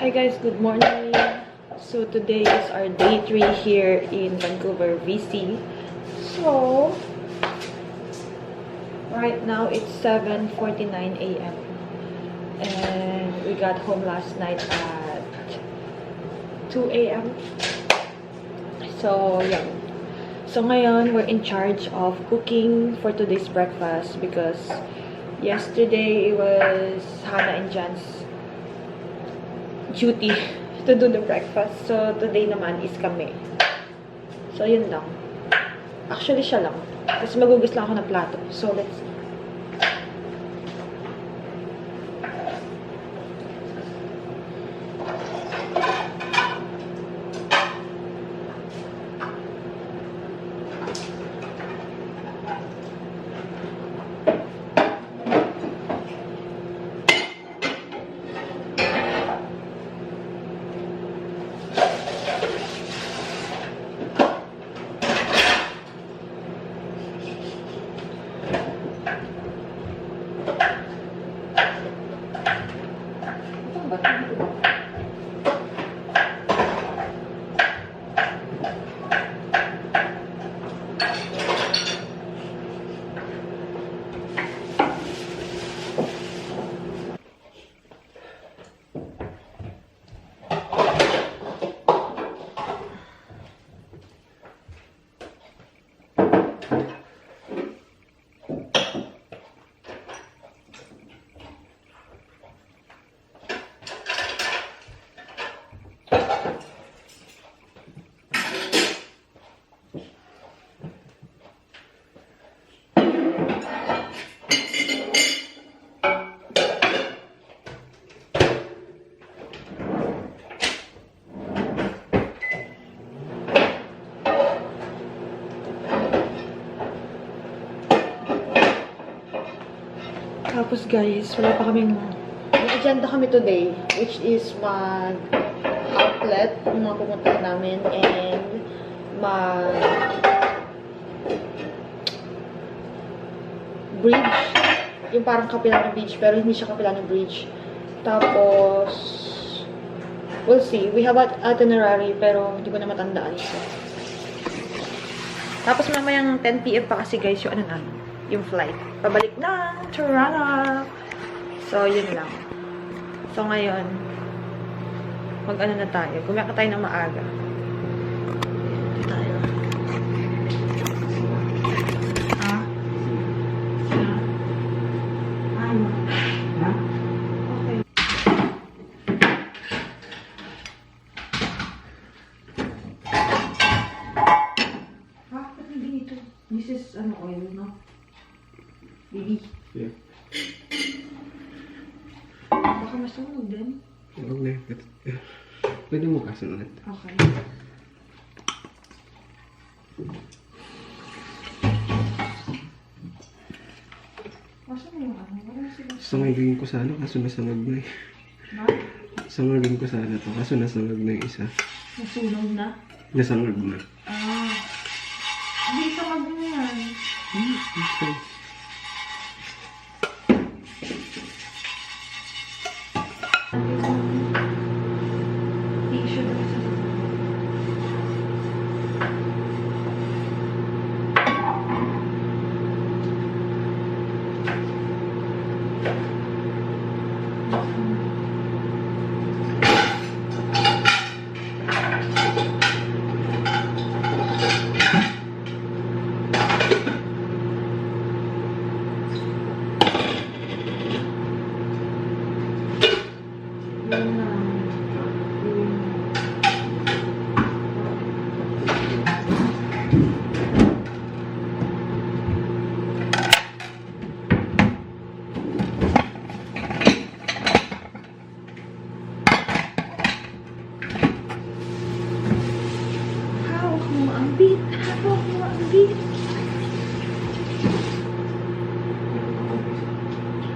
Hi guys, good morning. So today is our day 3 here in Vancouver, BC. So right now it's 7:49 a.m. and we got home last night at 2 a.m. So yeah. So ngayon we're in charge of cooking for today's breakfast because yesterday it was Hannah and Jan's duty to do the breakfast. So, today naman is kami. So, yun lang. Actually, siya lang. Kasi magugas lang ako ng plato. So, let's see. Tapos guys, wala pa kaming may agenda kami today, which is mag-outlet yung mga pumunta namin and bridge, yung parang kapila ng beach pero hindi siya kapila ng bridge. Tapos we'll see, we have an itinerary pero hindi ko na matandaan siya. Tapos mamayang 10 PM pa kasi guys yung ano na, yung flight. Pabalik na Toronto. So, yun lang. So, ngayon, mag-ano na tayo. Gumiyaka tayo ng maaga. Dito tayo. Ha? Ano? Ha? Okay. Ha? Ba't hindi ito? This is, oil, no? Baby. Yeah. Baka masunog din. Huwag na. Pwede mo kasunod. Okay. Masa mo yung ano? Wala sila. Sangagin ko sana kaso nasangag na eh. Ba? Sangagin ko sana to kaso nasangag na yung isa. Nasunog na? Nasangag na. Ah. Hindi ka mag na yan. Okay. Tissue na kasi.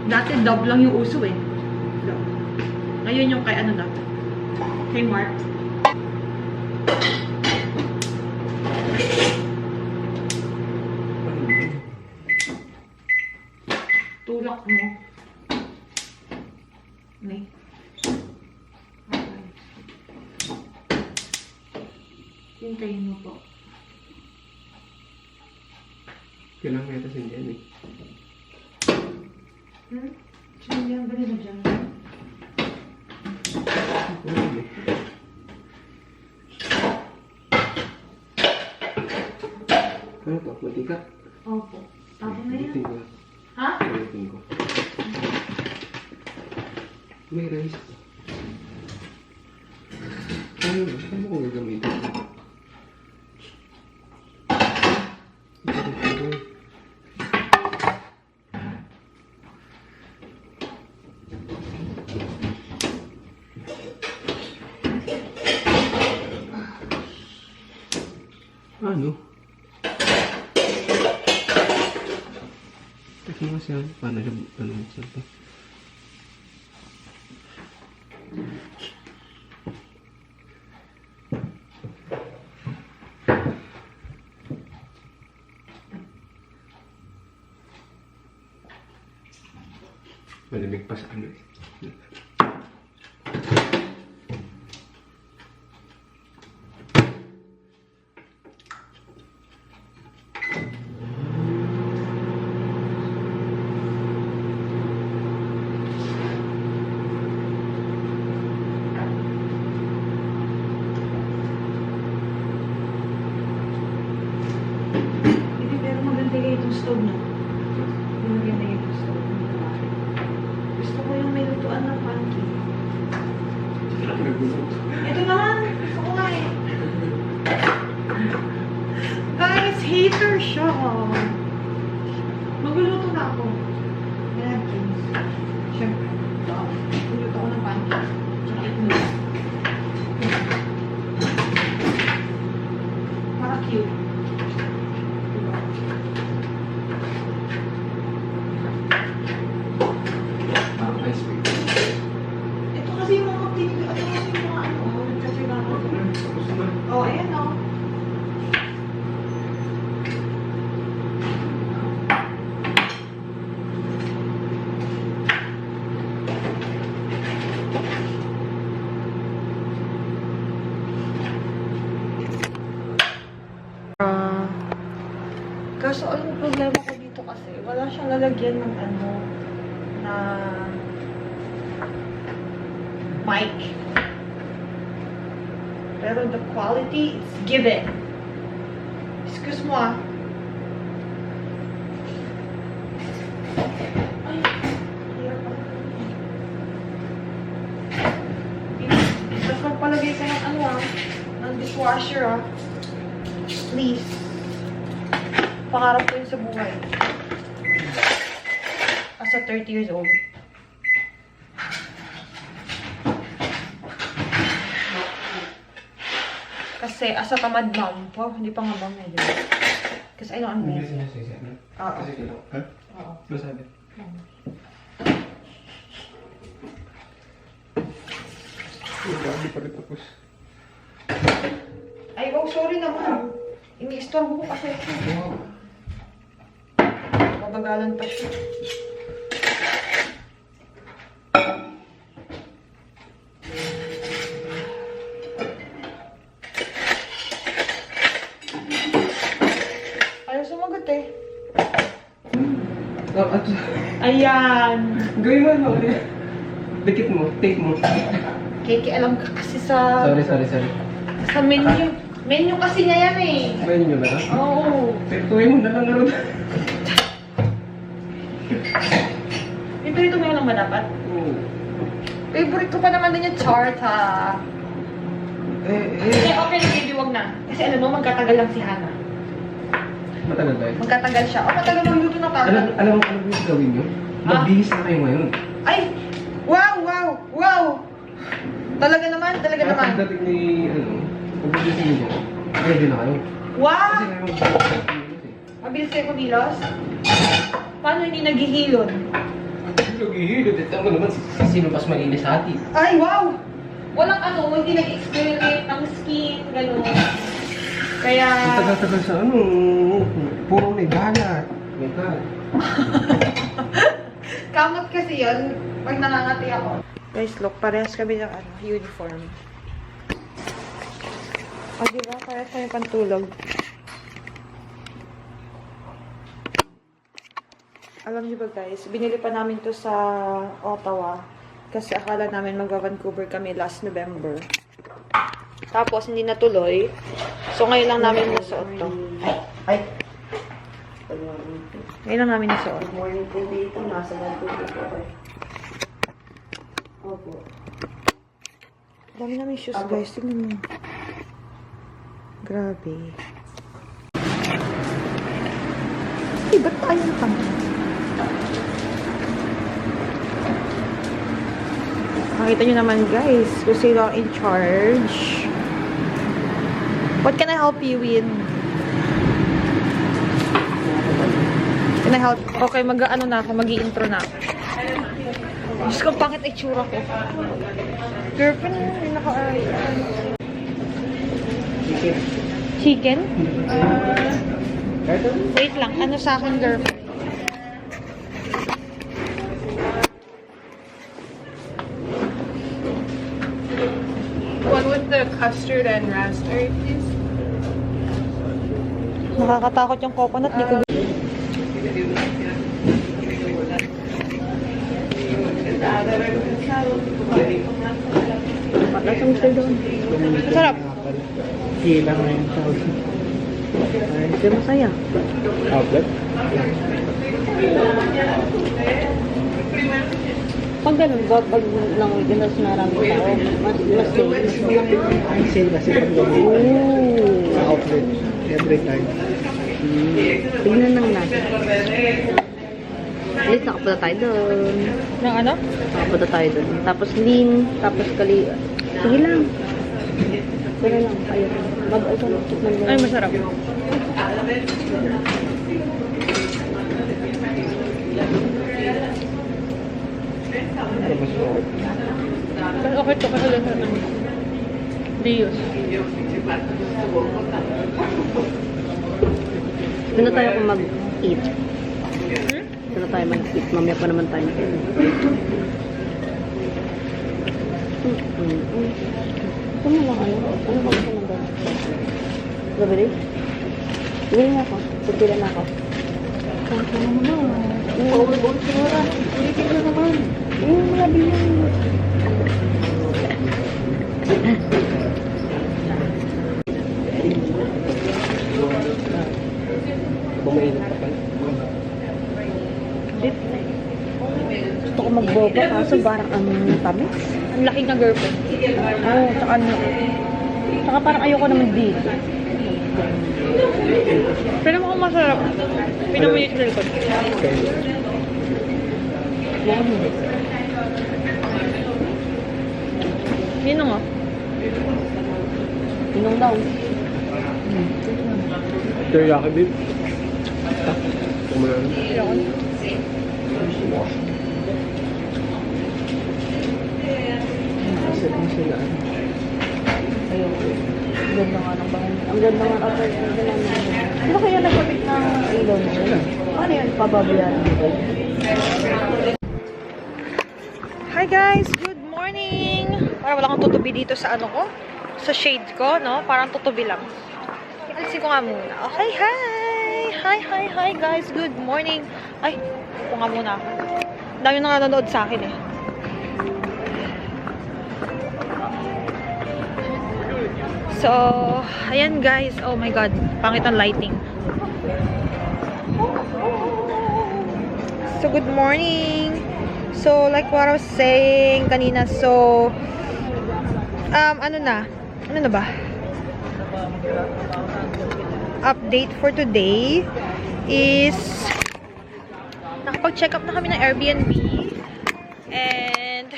Dati dub lang yung uso eh. Dub. Ngayon yung kay ano na. Kay Mark. Tulak mo. Okay. Okay. Hintayin mo po. Kailangan yata sindihan eh. Sindihan ba nila dyan? Oo, eh. Ano to? Matikat? Opo. Tapos na yan. Ulitin ko. Ha? Ulitin ko. May rice. Ano ko gagamitin? Ano? Kasi nga siya, paano siya, ano siya to? Malamig pa sa ano eh. Hindi, pero maganda kayo itong stove na. Maganda kayo itong stove. Gusto ko yung may lutuan ng pancake. Ito naman! Gusto ko nga eh. Guys, hater siya. Magluluto na ako. Ayan, please. Siyempre. Magluluto ako ng pancake. Tsaka itlog. Para cute. Diba? Ice cream. Ito kasi yung mga pinili. Ito kasi yung mga ano. Nagkatsaga ako. Tapos na. Oh, ayan o. Kaso ang problema ko dito kasi, wala siyang lalagyan ng ano, na mic. Pero the quality, it's given. Excuse mo ah. Ay, hirap pala. Tapos magpalagay ka ng ano ah, ng dishwasher ah. Please. Pangarap ko yun sa buhay. As a 30 years old. Kasi as a tamad mom, wow, hindi pa nga ba medyo. Kasi I know I'm Hindi busy. siya siya. Oo. Kasi kailangan. Ha? Oo. Ano sabi? Hindi pa rin tapos. Ay, wow, sorry naman. Ini-istorbo ko kasi. Wow. Mabagalan pa siya. Ayaw sumagot eh. Ayan. Gawin mo ano? Dikit mo, take mo. Kiki, alam ka kasi sa... Sorry. Sa menu. Menu kasi niya yan eh. Bayan nyo ba na? Oo. Tuwin mo na lang naroon. Favorite mo yun lang ba dapat? Oo. Favorite ko pa naman din yung chart ha. Okay na baby, wag na. Kasi alam mo, magkatagal lang si Hana. Matagal ba yun? Magkatagal siya. Oh, matagal magluto na tayo. Alam mo ano yung gawin nyo? Magbihis na kayo ngayon. Ay! Wow! Talaga naman. Pagdating ni, pagdating niyo dyan, ready na kayo. Wow! Kasi ngayon, magbihis eh. Mabilis kayo kumilos? Paano hindi naghihilod? Naghihilod. Ito mo naman, sino pas malinis sa atin? Ay, wow! Walang hindi nag-experiment ng skin, gano'n. Kaya... Ang tagal-tagal sa puro may galat. May galat. Kamot kasi yun, pag nangangati ako. Guys, look, parehas kami ng uniform. O, diba? Kaya sa yung pantulog. Alam niyo ba guys, binili pa namin to sa Ottawa. Kasi akala namin magva-Vancouver kami last November. Tapos, hindi natuloy. So, ngayon lang namin nasuot to. Ay! Ngayon lang namin nasuot. Good morning po dito. Nasa Vancouver po kayo. Opo. Dami namin shoes guys. Tignan mo. Grabe. Eh, ba't tayo na kami? Makita nyo naman guys, kung sino ang in charge. What can I help you with? Can I help? Okay, mag-ano na ako, mag-i-intro na ako. Diyos ko, pangit itsura ko. Girlfriend, may naka-ay. Chicken? Wait lang, ano sa akin, girlfriend? One with the custard and raspberry, please. Nakakatakot yung coconut, di ko Patasang siya doon. Sarap. Kila nga yung tawag. Hindi masaya. Tablet? Pag ganun ba, pag lang ginas marami tao, mas Ang sale kasi pag gawin sa outlet. Every time. tignan lang natin. At least nakapunta tayo doon. Ng ano? Nakapunta tayo doon. Tapos lean, tapos kali. Sige lang. Sige lang. Ayun. Ay, masarap. Ano mas okay? Pero okay to, kasi lang naman. Dios. Doon na tayo kung mag-eat. Doon na tayo mag-eat. Mamaya pa naman tayo. Ito mo lang ano? Ano ba gusto mo doon? Gabi rin? Gabi na ako. Pagpila na ako. Kaya na naman. Oo, sigura. Ulitin na naman. Mga bilang. Bumainit ka pa. Gusto ko magboba kaso parang ang tamis. Ang laki ng girlfriend. Oo, tsaka ano. Tsaka parang ayoko naman dito. Pero mukhang masarap. Pinan mo yung sa likod. Okay. Yun na nga. Inong daw. Teriyaki beef. Kumain. Yun. Kasi kung sila. Ayun. Ang ganda nga ng bahay. Ang ganda nga ng bahay. Ano kaya nagpapit ng ilaw niya? Paano yan? Pababayaran mo ba? Hi guys! Good morning! Para wala akong tutubi dito sa ano ko. Sa shade ko, no? Parang tutubi lang. Alisin ko nga muna. Okay, hi! Hi guys! Good morning! Ay, ito nga muna ako. Dami na nga nanonood sa akin eh. So, ayan guys. Oh my god. Pangit ang lighting. So, good morning! So, like what I was saying kanina, so, ano na ba? Update for today is, nakapag-check up na kami ng Airbnb, and,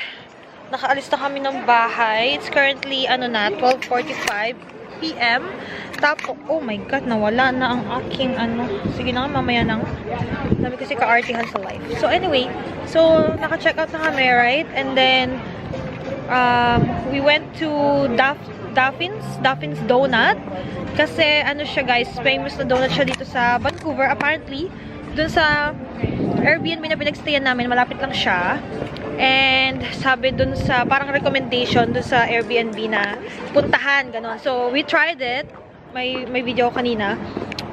nakaalis na kami ng bahay. It's currently, 12:45 p.m. Tapos, oh my god, nawala na ang aking, sige na nga, mamaya na. Dami kasi ka-artihan sa life. So, anyway, so, naka-check out na kami, right? And then, we went to Duffin's Donut. Kasi, siya guys, famous na donut siya dito sa Vancouver. Apparently, dun sa Airbnb na pinagstayan namin, malapit lang siya. And sabi dun sa, parang recommendation dun sa Airbnb na puntahan, ganon. So, we tried it. May video ko kanina.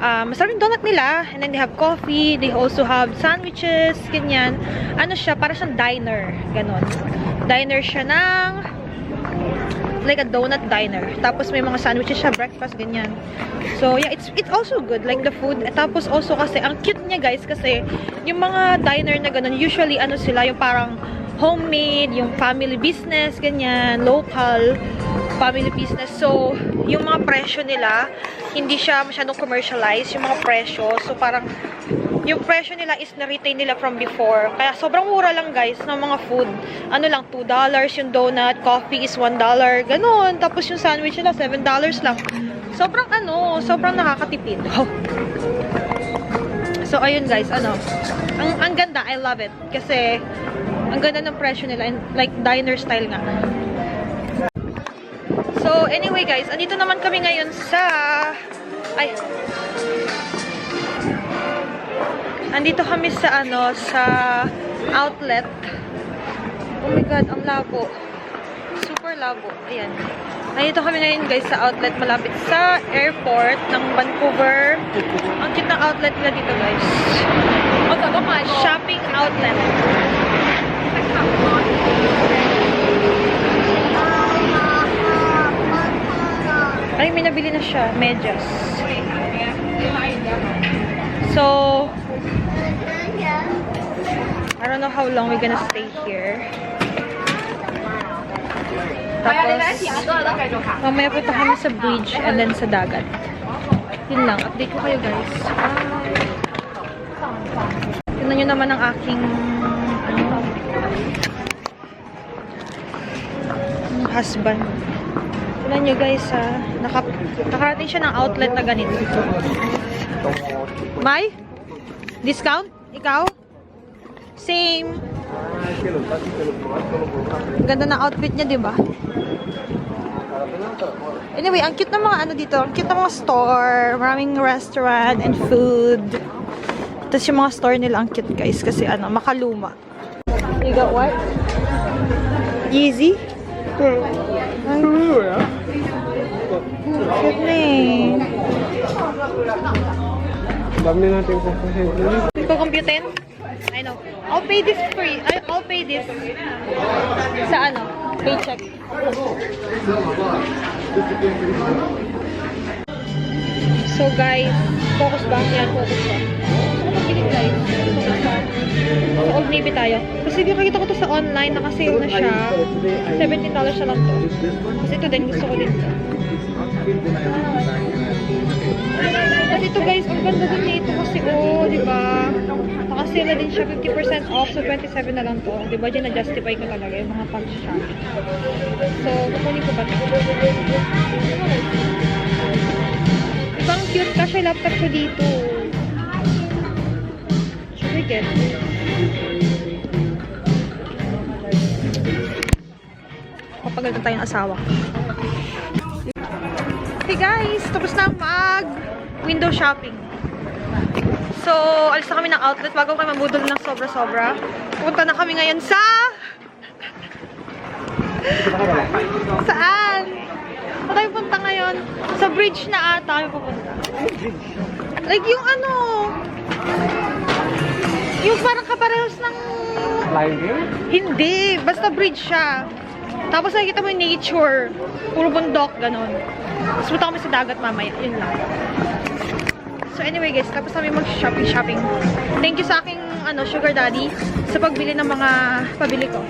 Masarap yung donut nila. And then they have coffee. They also have sandwiches, ganyan. Ano siya, para siyang diner, ganon. Diner siya ng like a donut diner. Tapos may mga sandwiches siya, breakfast, ganyan. So, yeah, it's also good. Like the food. Tapos also kasi, ang cute niya guys, kasi yung mga diner na ganun, usually ano sila, yung parang homemade, yung family business, ganyan, local family business. So, yung mga presyo nila, hindi siya masyadong commercialized, yung mga presyo. So, parang yung presyo nila is na-retain nila from before. Kaya sobrang mura lang guys ng mga food. Ano lang, $2 yung donut, coffee is $1, ganun. Tapos yung sandwich nila, $7 lang. Sobrang sobrang nakakatipid. So, ayun guys, ang ganda, I love it. Kasi, ang ganda ng presyo nila, and like diner style nga. So, anyway guys, andito naman kami ngayon sa... Andito kami sa sa outlet. Oh my god, ang labo. Super labo. Ayan. Andito kami ngayon guys sa outlet malapit sa airport ng Vancouver. Ang cute ng outlet nila dito guys. Shopping outlet. Ay, may nabili na siya. Medyas. So, I don't know how long we're gonna stay here. Tapos, mamaya punta kami sa bridge and then sa dagat. Yun lang. Update ko kayo guys. Tignan nyo naman ang aking husband. Tignan nyo guys nakarating siya ng outlet na ganito. May? Discount? Ikaw? Same. Ganda ng outfit niya, di ba? Anyway, ang cute ng mga dito. Ang cute ng mga store. Maraming restaurant and food. Tapos yung mga store nila, ang cute guys. Kasi makaluma. You got what? Yeezy? Ay, cute na eh. Dami natin kung Iko-computin? I know. I'll pay this free. I'll pay this sa paycheck. So guys, focus ba? Yan, focus ba? So, magpili guys. Focus ba? So, Old Navy tayo. Kasi nakita ko to sa online, naka-sale na siya. $17 na lang to. Kasi ito din, gusto ko din to. Kasi ito guys, ang ganda din nito kasi di ba? Naka-sale na din siya, 50% off, so 27 na lang to. Di ba, dyan na-justify ko talaga yung mga pag-shop. So, kukunin ko ba ito? Ibang cute ka siya, laptop ko dito. Should we get it? Kapagalitan tayong asawa. Hey guys, tapos na mag-window shopping. So, alis na kami ng outlet bago kami mabudol ng sobra-sobra. Punta na kami ngayon sa... Saan? Saan tayo punta ngayon? Sa bridge na ata kami pupunta. Like yung yung parang kaparehas ng... Flying game? Hindi, basta bridge siya. Tapos nakikita mo yung nature. Puro bundok, ganon. Tapos punta kami sa dagat mamaya. Yun lang. So anyway guys, tapos kami mag-shopping. Thank you sa aking sugar daddy sa pagbili ng mga pabili ko.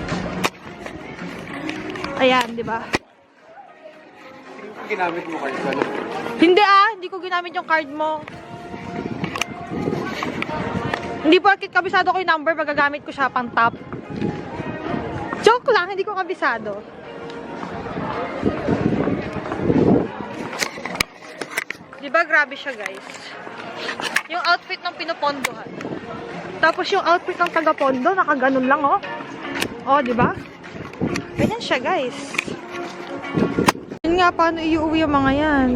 Ayan, di ba? Ginamit mo kayo sa Hindi ko ginamit yung card mo. Hindi porket kabisado ko yung number, magagamit ko siya pang top. Joke lang, hindi ko kabisado. Diba grabe siya guys? Yung outfit ng pinupondohan. Tapos yung outfit ng taga-pondo, nakaganon lang oh. Diba? Ganyan siya guys. Yun nga, paano iuwi yung mga yan?